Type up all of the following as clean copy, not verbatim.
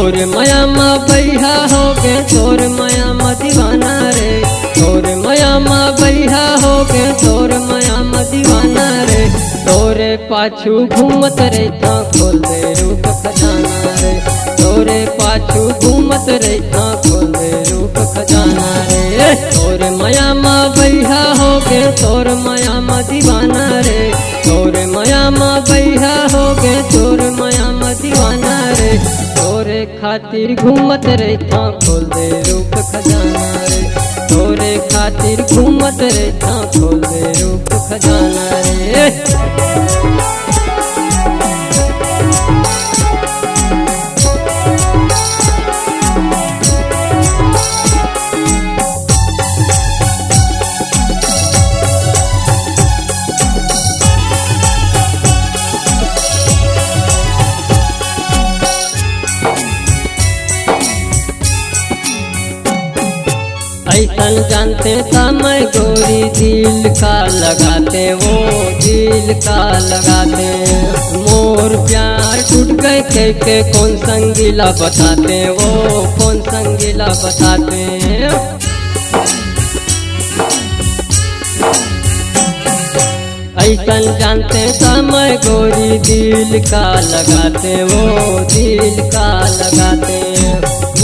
तोर माया मा बैहा हो गे तोर माया मा दीवाना रे, तोर माया मा बैहा हो गे तोर माया मा दीवाना रे। तोरे पाछू घूमत रहता खोल दे रूप खजाना रे, तोरे पाछू घूमत रहता खोल दे रूप खजाना रे। तोर माया मा बैहा हो गे तोर माया मा दीवाना रे, तोर माया मा बैहा हो गे तोर माया मा दीवाना रे। तोरे खातिर घूमत रहता खोल दे रूप खजाना रे, तोरे खातिर घूमत रहता खोल दे रूप खजाना रे। ऐसन जानते समय गोरी दिल का लगाते वो दिल का लगाते। मोर प्यार टूट गए के कौन संगीला बताते वो कौन संगीला बताते। ऐसन जानते समय गोरी दिल का लगाते वो दिल का लगाते।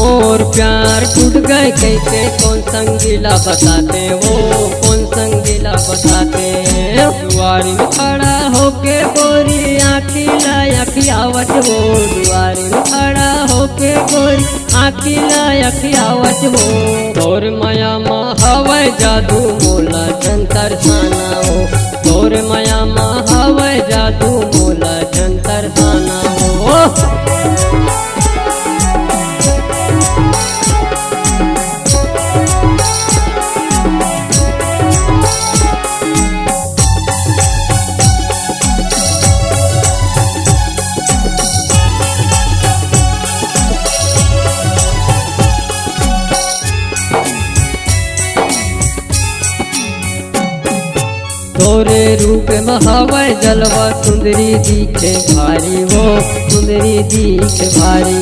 मोर प्यार टूट गए कैसे कौन संगीला बताते वो कौन संगीला बताते। दुआरी में खड़ा होके गोरी आँखी लायक आवत वो, दुआरी में खड़ा होके गोरी आँखी लायक आवत वो। तोर माया मा हवै जादू मोला जंतर थाना हो, तोर माया मा हवै जादू मोला जंतर थाना हो। तोरे रूप में हवै जलवा सुंदरी दिखे भारी वो सुंदरी दिखे भारी।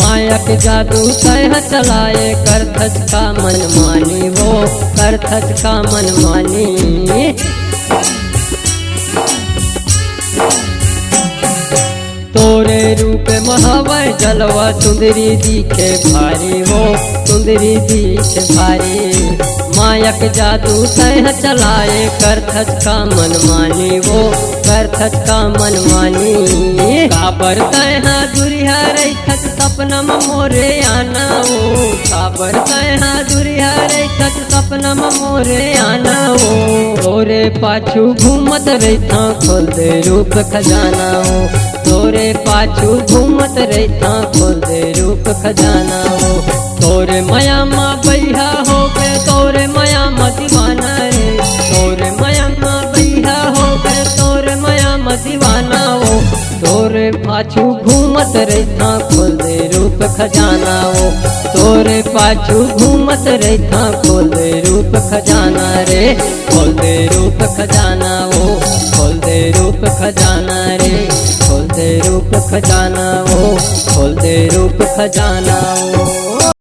माया के जादू तह चलाए करथस का मन मानी वो करथस का मन मानी। तोरे रूप में हवै जलवा सुंदरी दिखे भारी वो सुंदरी दिखे भारी। मायक जादू तह चलाए करथस का मन मानी वो करथस का मन मानी। काबर तह दुरिया रैथस सपना मोरे आना वो, काबर तह दुरिया रैथस सपना मोरे आना वो। तोरे पाछू घूमत रहता खोल दे रूप खजाना हो, तोरे पाछू घूमत रहता खोल दे रूप खजाना हो। तोरे माया मा बैहा हो गए तोरे माया मा दीवाना रे, तोरे माया मा बैहा हो गए तोरे माया मा दीवाना हो। तोरे पाछू घूमत रहता खोल दे रूप खजाना हो, तोरे पाछू घूमत रहता खोल दे रूप खजाना रे। खोल दे रूप खजाना हो, खोल दे रूप खजाना रे, खोल दे रूप खजाना हो, खोल दे रूप खजाना हो।